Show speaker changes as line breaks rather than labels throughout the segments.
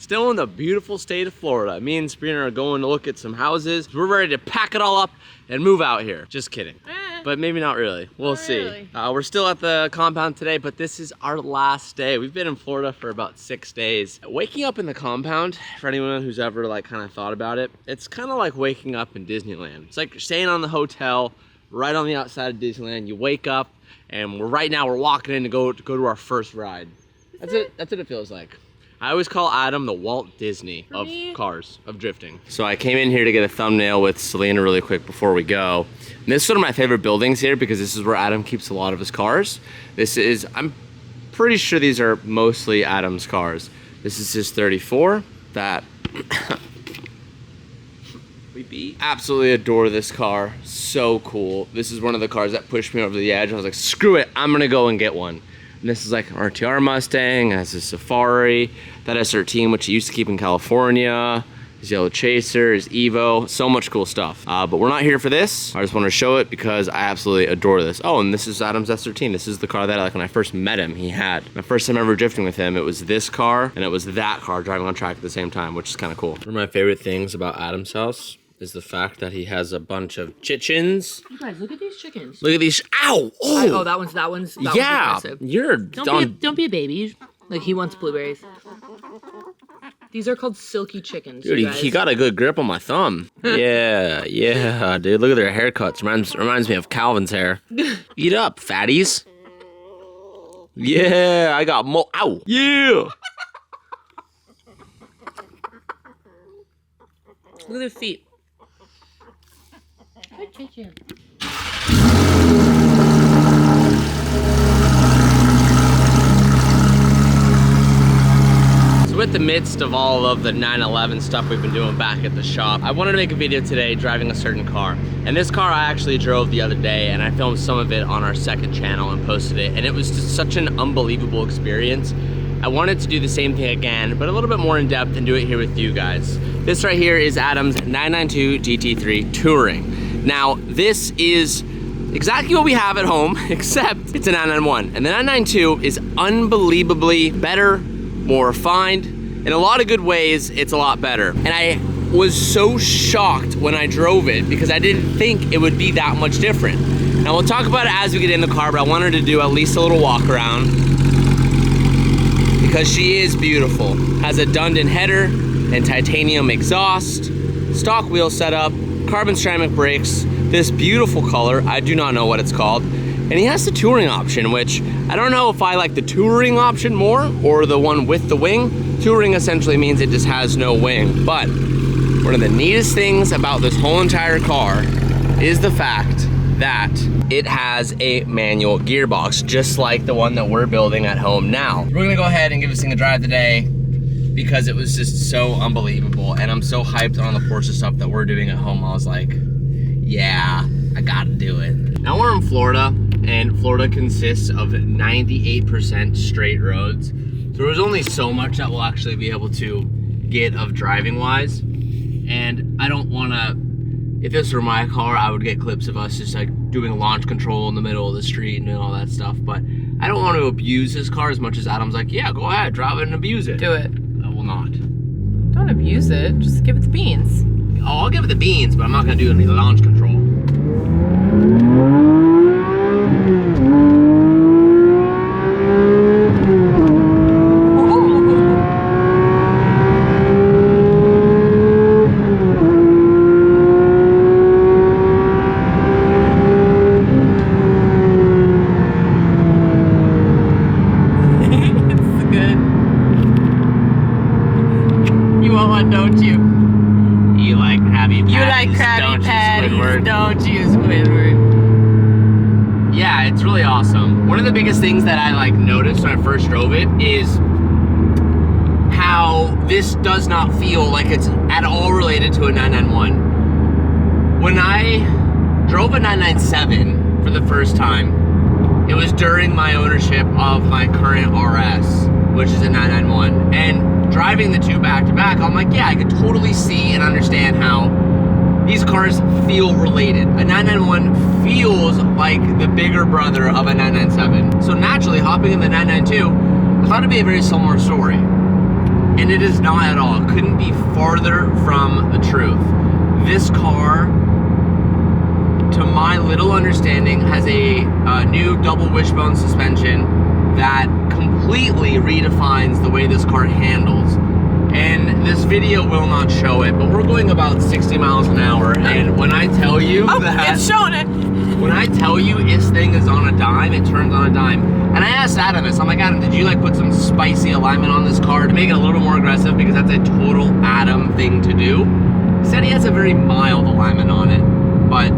Still in the beautiful state of Florida. Me and Sabrina are going to look at some houses. We're ready to pack it all up and move out here. Just kidding. But maybe not really. We'll see. We're still at the compound today, but this is our last day. We've been in Florida for about 6 days. Waking up in the compound, for anyone who's ever like kind of thought about it, it's kind of like waking up in Disneyland. It's like staying on the hotel right on the outside of Disneyland. You wake up and right now we're walking in to go to our first ride. That's what it feels like. I always call Adam the Walt Disney of cars, of drifting. So I came in here to get a thumbnail with Selena really quick before we go. And this is one of my favorite buildings here because this is where Adam keeps a lot of his cars. I'm pretty sure these are mostly Adam's cars. This is his 34 that we beat. Absolutely adore this car, so cool. This is one of the cars that pushed me over the edge. I was like, screw it, I'm gonna go and get one. And this is like an RTR Mustang, has a Safari, that S13, which he used to keep in California, his Yellow Chaser, his Evo, so much cool stuff. But we're not here for this. I just want to show it because I absolutely adore this. Oh, and this is Adam's S13. This is the car that like when I first met him, he had. My first time ever drifting with him, it was this car and it was that car driving on track at the same time, which is kind of cool. One of my favorite things about Adam's house is the fact that he has a bunch of chickens.
You guys, look at these chickens.
Look at these. Ow! Oh,
that one's
yeah.
aggressive.
Don't
be a baby. Like he wants blueberries. These are called silky chickens.
Dude, he got a good grip on my thumb. yeah, dude. Look at their haircuts. Reminds me of Calvin's hair. Eat up, fatties. Yeah, I got more. Ow! Yeah.
Look at their feet. Good chicken.
So with the midst of all of the 911 stuff we've been doing back at the shop, I wanted to make a video today driving a certain car. And this car I actually drove the other day and I filmed some of it on our second channel and posted it. And it was just such an unbelievable experience. I wanted to do the same thing again, but a little bit more in depth and do it here with you guys. This right here is Adam's 992 GT3 Touring. Now, this is exactly what we have at home, except it's a 991. And the 992 is unbelievably better, more refined. In a lot of good ways, it's a lot better. And I was so shocked when I drove it because I didn't think it would be that much different. Now, we'll talk about it as we get in the car, but I wanted to do at least a little walk around because she is beautiful. Has a Dundon header and titanium exhaust, stock wheel setup, carbon ceramic brakes, this beautiful color, I do not know what it's called, and he has the touring option, which I don't know if I like the touring option more or the one with the wing. Touring essentially means it just has no wing, but one of the neatest things about this whole entire car is the fact that it has a manual gearbox, just like the one that we're building at home now. We're gonna go ahead and give this thing a drive today because it was just so unbelievable, and I'm so hyped on the Porsche stuff that we're doing at home. I was like, yeah, I gotta do it. Now we're in Florida, and Florida consists of 98% straight roads. So there's only so much that we'll actually be able to get of driving wise. And I don't wanna, if this were my car, I would get clips of us just like doing launch control in the middle of the street and doing all that stuff. But I don't want to abuse this car as much as Adam's like, yeah, go ahead, drive it and abuse it.
Do it.
I will not.
Don't abuse it, just give it the beans.
Oh, I'll give it the beans, but I'm not gonna do any launch control.
Don't you?
You like Krabby Patties,
You like Krabby Patties, don't you, Squidward?
Yeah, it's really awesome. One of the biggest things that I like noticed when I first drove it is how this does not feel like it's at all related to a 991. When I drove a 997 for the first time, it was during my ownership of my current RS, which is a 991. And driving the two back to back, I'm like, yeah, I could totally see and understand how these cars feel related. A 991 feels like the bigger brother of a 997. So naturally, hopping in the 992, I thought it'd be a very similar story. And it is not at all. It couldn't be farther from the truth. This car, to my little understanding, has a new double wishbone suspension that completely redefines the way this car handles. And this video will not show it, but we're going about 60 miles an hour. And when I tell you that...
it's showing it.
When I tell you this thing is on a dime, it turns on a dime. And I asked Adam this, I'm like, Adam, did you like put some spicy alignment on this car to make it a little more aggressive? Because that's a total Adam thing to do. He said he has a very mild alignment on it. But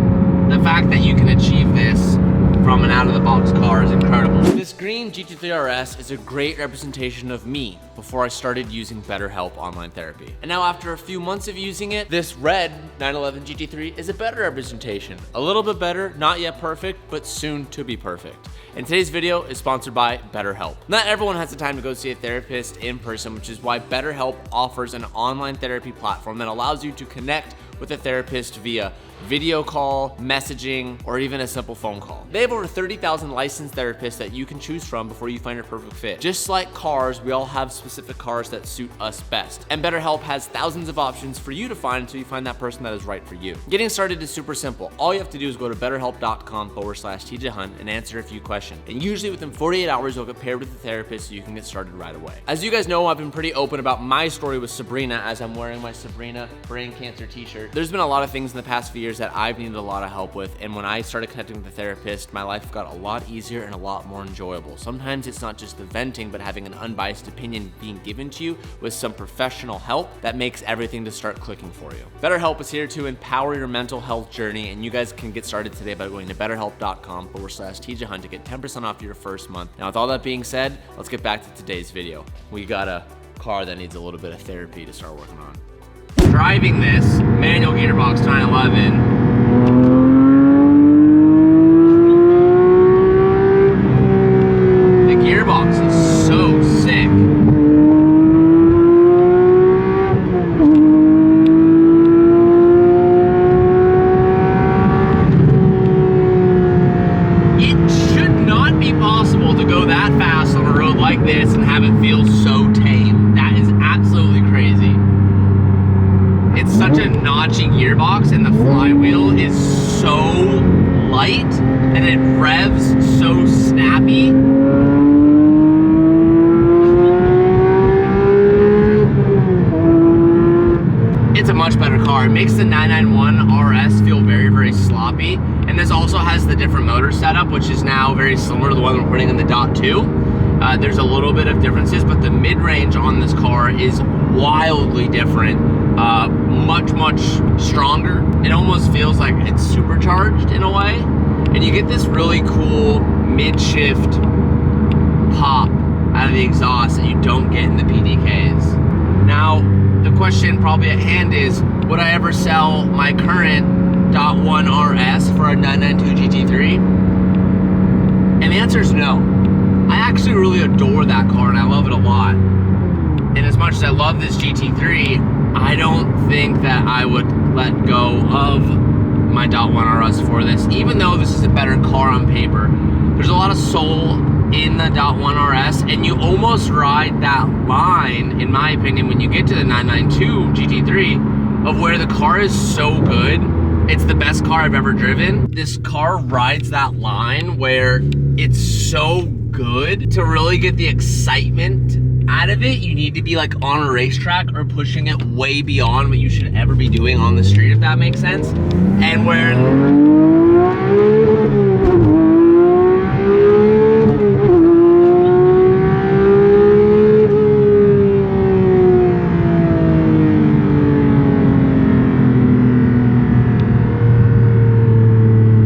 the fact that you can achieve this from an out-of-the-box car is incredible. This green GT3 RS is a great representation of me before I started using BetterHelp online therapy. And now after a few months of using it, this red 911 GT3 is a better representation. A little bit better, not yet perfect, but soon to be perfect. And today's video is sponsored by BetterHelp. Not everyone has the time to go see a therapist in person, which is why BetterHelp offers an online therapy platform that allows you to connect with a therapist via video call, messaging, or even a simple phone call. They have over 30,000 licensed therapists that you can choose from before you find your perfect fit. Just like cars, we all have specific cars that suit us best. And BetterHelp has thousands of options for you to find until you find that person that is right for you. Getting started is super simple. All you have to do is go to betterhelp.com/TJHunt and answer a few questions. And usually within 48 hours, you'll get paired with a therapist so you can get started right away. As you guys know, I've been pretty open about my story with Sabrina as I'm wearing my Sabrina brain cancer t-shirt. There's been a lot of things in the past few years that I've needed a lot of help with, and when I started connecting with a therapist, my life got a lot easier and a lot more enjoyable. Sometimes it's not just the venting, but having an unbiased opinion being given to you with some professional help that makes everything to start clicking for you. BetterHelp is here to empower your mental health journey, and you guys can get started today by going to betterhelp.com/TJHunt to get 10% off your first month. Now, with all that being said, let's get back to today's video. We got a car that needs a little bit of therapy to start working on. Driving this manual gearbox 911, the gearbox is so sick. It should not be possible to go that fast on a road like this and have it feel so tame. That is absolutely crazy. It's such a notchy gearbox, and the flywheel is so light and it revs so snappy. It's a much better car. It makes the 991 RS feel very, very sloppy. And this also has the different motor setup, which is now very similar to the one we're putting in the .2. There's a little bit of differences, but the mid-range on this car is wildly different. Much stronger. It almost feels like it's supercharged in a way. And you get this really cool mid-shift pop out of the exhaust that you don't get in the PDKs. Now, the question probably at hand is, would I ever sell my current .1 RS for a 992 GT3? And the answer is no. I actually really adore that car and I love it a lot. And as much as I love this GT3, I don't think that I would let go of my .1 RS for this, even though this is a better car on paper. There's a lot of soul in the .1 RS, and you almost ride that line, in my opinion, when you get to the 992 GT3, of where the car is so good, it's the best car I've ever driven. This car rides that line where it's so good to really get the excitement out of it. You need to be like on a racetrack or pushing it way beyond what you should ever be doing on the street, if that makes sense. And where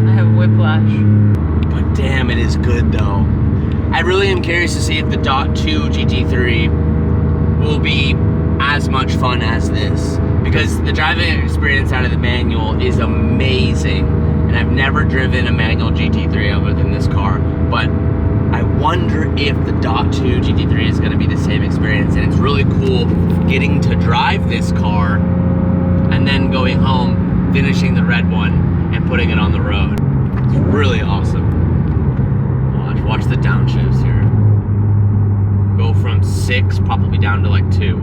I have whiplash.
But damn, it is good though. I really am curious to see if the .2 GT3 will be as much fun as this, because the driving experience out of the manual is amazing, and I've never driven a manual GT3 other than this car, but I wonder if the .2 GT3 is going to be the same experience. And it's really cool getting to drive this car and then going home, finishing the red one and putting it on the road. It's really awesome. Watch the downshifts here. go from 6 probably down to like 2.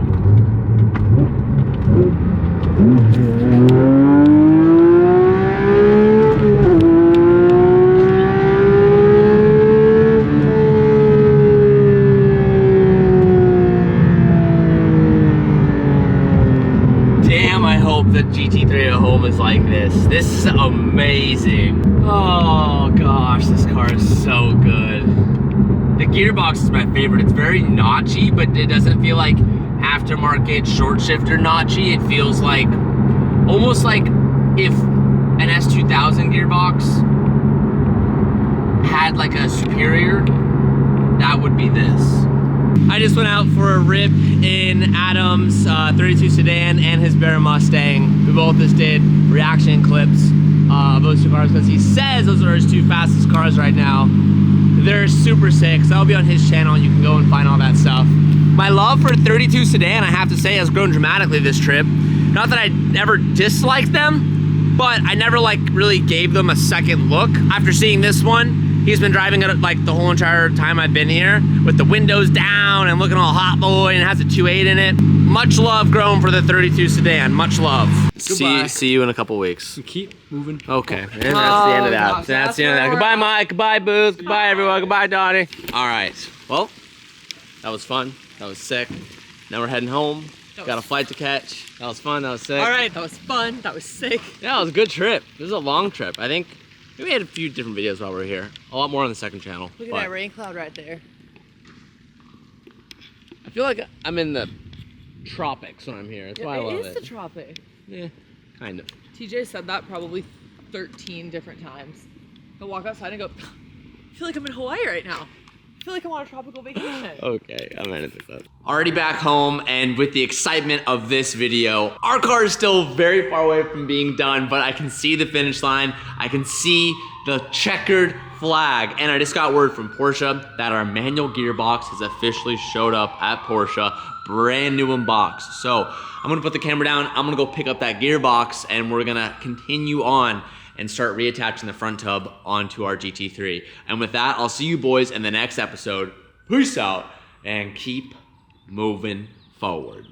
Damn, I hope the GT3 at home is like this. This is amazing. Oh gosh, this car is so good. The gearbox is my favorite. It's very notchy, but it doesn't feel like aftermarket short shifter notchy. It feels like, almost like if an S2000 gearbox had like a superior, that would be this. I just went out for a rip in Adam's 32 sedan and his Bear Mustang. We both just did reaction clips of those two cars because he says those are his 2 fastest cars right now. They're super sick, so that'll be on his channel. You can go and find all that stuff. My love for 32 sedan, I have to say, has grown dramatically this trip. Not that I ever disliked them, but I never like really gave them a second look. After seeing this one, he's been driving it like the whole entire time I've been here with the windows down and looking all hot boy, and it has a 2.8 in it. Much love grown for the 32 sedan, much love. See you in a couple weeks.
We keep moving.
Okay, and that's the end of that.
Gosh,
That's the end of that. Goodbye, Mike. Goodbye, Booth. Goodbye, everyone. Goodbye, Donnie. All right. Well, that was fun. That was sick. Now we're heading home. Got a flight to catch. That was fun. That was sick.
All right, that was fun. That was sick.
Yeah, it was a good trip. It was a long trip. I think we had a few different videos while we were here. A lot more on the second channel.
Look at that rain cloud right there.
I feel like I'm in the tropics when I'm here. That's why I love
It is the tropic.
Yeah, kind of.
TJ said that probably 13 different times. He'll walk outside and go, I feel like I'm in Hawaii right now. I feel like I'm on a tropical vacation.
Okay, I'm editing that. Already back home, and with the excitement of this video, our car is still very far away from being done, but I can see the finish line. I can see the checkered flag, and I just got word from Porsche that our manual gearbox has officially showed up at Porsche, brand new in box. So I'm gonna put the camera down, I'm gonna go pick up that gearbox, and we're gonna continue on and start reattaching the front tub onto our GT3. And with that, I'll see you boys in the next episode. Peace out, and keep moving forward.